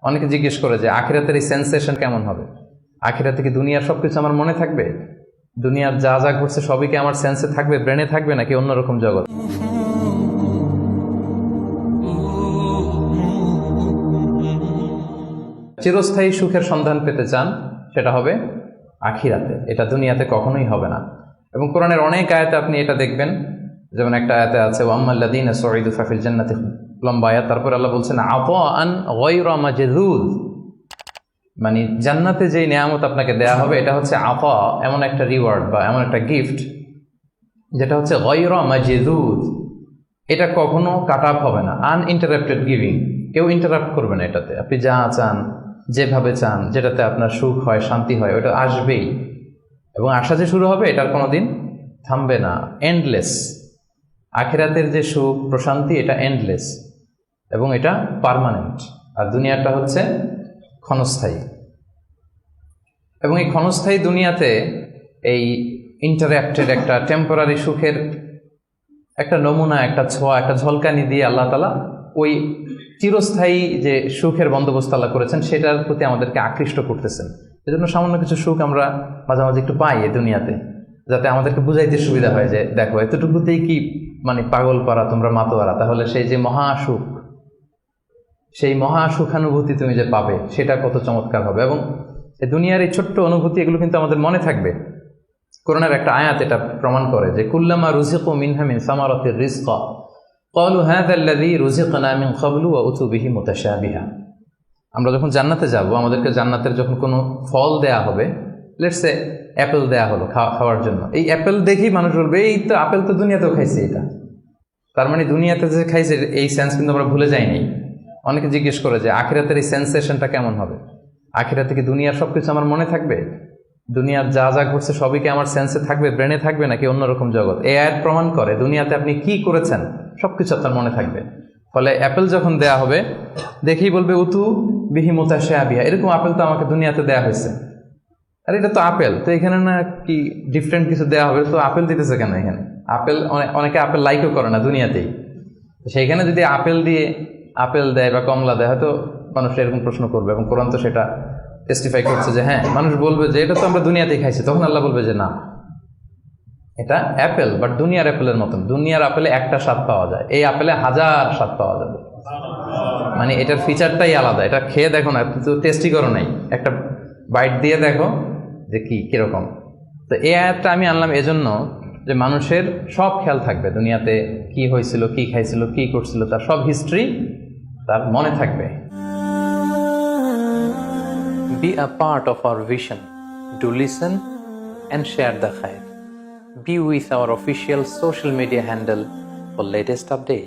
অনেকে জিজ্ঞেস করে যে আখিরাতের এই সেন্সেশন কেমন হবে, আখিরাতে কি দুনিয়ার সবকিছু আমার মনে থাকবে, দুনিয়ার যা যা ঘটছে সবই কি আমার সেন্সে থাকবে, ব্রেনে থাকবে, নাকি অন্যরকম জগৎ? চিরস্থায়ী সুখের সন্ধান পেতে চান, সেটা হবে আখিরাতে, এটা দুনিয়াতে কখনোই হবে না। এবং কোরআনের অনেক আয়াতে আপনি এটা দেখবেন, যেমন একটা আয়াতে আছে ওয়াম্মাল্লাযীনা সুঈদু ফাফিল জান্নাতি, লম্বা আয়াত। তারপর আল্লাহ বলছেন আতাআন গায়রা মাজযুদ, মানে জান্নাতে যেই নিয়ামত আপনাকে দেয়া হবে এটা হচ্ছে আতা, এমন একটা রিওয়ার্ড বা এমন একটা গিফট যেটা হচ্ছে গায়রা মাজযুদ, এটা কখনো কাট আপ হবে না, আনইন্টারাপ্টেড গিভিং, কেউ ইন্টারাপ্ট করবে না এটাতে। আপনি যা চান, যেভাবে চান, যেটাতে আপনার সুখ হয়, শান্তি হয়, ওটা আসবেই। এবং আসা যে শুরু হবে এটার কোনোদিন থামবে না, এন্ডলেস। আখিরাতের যে সুখ প্রশান্তি এটা এন্ডলেস এবং এটা পার্মানেন্ট, আর দুনিয়াটা হচ্ছে ক্ষণস্থায়ী। এবং এই ক্ষণস্থায়ী দুনিয়াতে এই ইন্টারাপ্টেড একটা টেম্পোরারি সুখের একটা নমুনা, একটা ছোঁয়া, একটা ঝলকানি দিয়ে আল্লাহ তাআলা ওই চিরস্থায়ী যে সুখের বন্দোবস্ত আল্লাহ করেছেন সেটার প্রতি আমাদেরকে আকৃষ্ট করতেছেন। এজন্য সামান্য কিছু সুখ আমরা মাঝে মাঝে একটু পাই এই দুনিয়াতে, যাতে আমাদেরকে বুঝাইতে সুবিধা হয় যে দেখো এতটুকুতেই কি মানে পাগল পারা, তোমরা মাতোয়ারা, তাহলে সেই যে মহাসুখ, সেই মহাসুখানুভূতি তুমি যে পাবে সেটা কত চমৎকার হবে। এবং এই দুনিয়ার এই ছোট্ট অনুভূতি এগুলো কিন্তু আমাদের মনে থাকবে। কোরআনের একটা আয়াত এটা প্রমাণ করে যে কুল্লামা রুজিকু মিনহা মিন সামারাতির রিজকা ক্বালু হাযাল্লাযী রুজিকনা মিন ক্বাবলু ওয়া উতু বিহি মুতাশাবিহা। আমরা যখন জান্নাতে যাব, আমাদেরকে জান্নাতের যখন কোনো ফল দেয়া হবে, লেটস সে অ্যাপেল দেয়া হলো খাওয়ার জন্য, এই অ্যাপেল দেখেই মানুষ বলবে এই তো আপেল তো দুনিয়াতেও খাইছে এটা। তার মানে দুনিয়াতে যে খাইছে এই সেন্স কিন্তু আমরা ভুলে যাইনি। অনেকে জিজ্ঞেস করে যে আখিরাতের এই সেন্সেশনটা কেমন হবে, আখিরাতে কি দুনিয়ার সবকিছু আমার মনে থাকবে, দুনিয়ার যা যা ঘটছে সবই কি আমার সেন্সে থাকবে, ব্রেনে থাকবে, নাকি অন্যরকম জগৎ? এই আয়াত প্রমাণ করে দুনিয়াতে আপনি কি করেছেন সবকিছু আপনার মনে থাকবে। ফলে অ্যাপেল যখন দেয়া হবে দেখেই বলবে উতু বিহি মুতাশাবিহা, এরকম আপেল তো আমাকে দুনিয়াতে দেয়া হয়েছে, আর এটা তো আপেল, তো এখানে না কি ডিফারেন্ট কিছু দেওয়া হবে, তো আপেল দিতেছে কেন এখানে? আপেল অনেকে আপেল লাইকও করে না দুনিয়াতেই, সেইখানে যদি আপেল দিয়ে আপেল দেয় বা কমলা দেয় হয়তো মানুষ এরকম প্রশ্ন করবে। এবং কোরআন তো সেটা টেস্টিফাই করছে যে হ্যাঁ, মানুষ বলবে যে এটা তো আমরা দুনিয়াতেই খাইছি। তখন আল্লাহ বলবে যে না, এটা অ্যাপেল, বাট দুনিয়ার অ্যাপেলের মতন। দুনিয়ার আপেলে একটা স্বাদ পাওয়া যায়, এই আপেলে 1000 স্বাদ পাওয়া যাবে। মানে এটার ফিচারটাই আলাদা। এটা খেয়ে দেখো না, তো টেস্টি করো নাই, একটা বাইট দিয়ে দেখো যে কিরকম। তো এই আয়াতটা আমি আনলাম এজন্য যে মানুষের সব খেয়াল থাকবে, দুনিয়াতে কি হয়েছিল, কি খাইছিল, কি করছিল, তার সব হিস্ট্রি তার মনে থাকবে। Be a part of our vision. Do listen and share the khair. Be with our official social media handle for latest updates.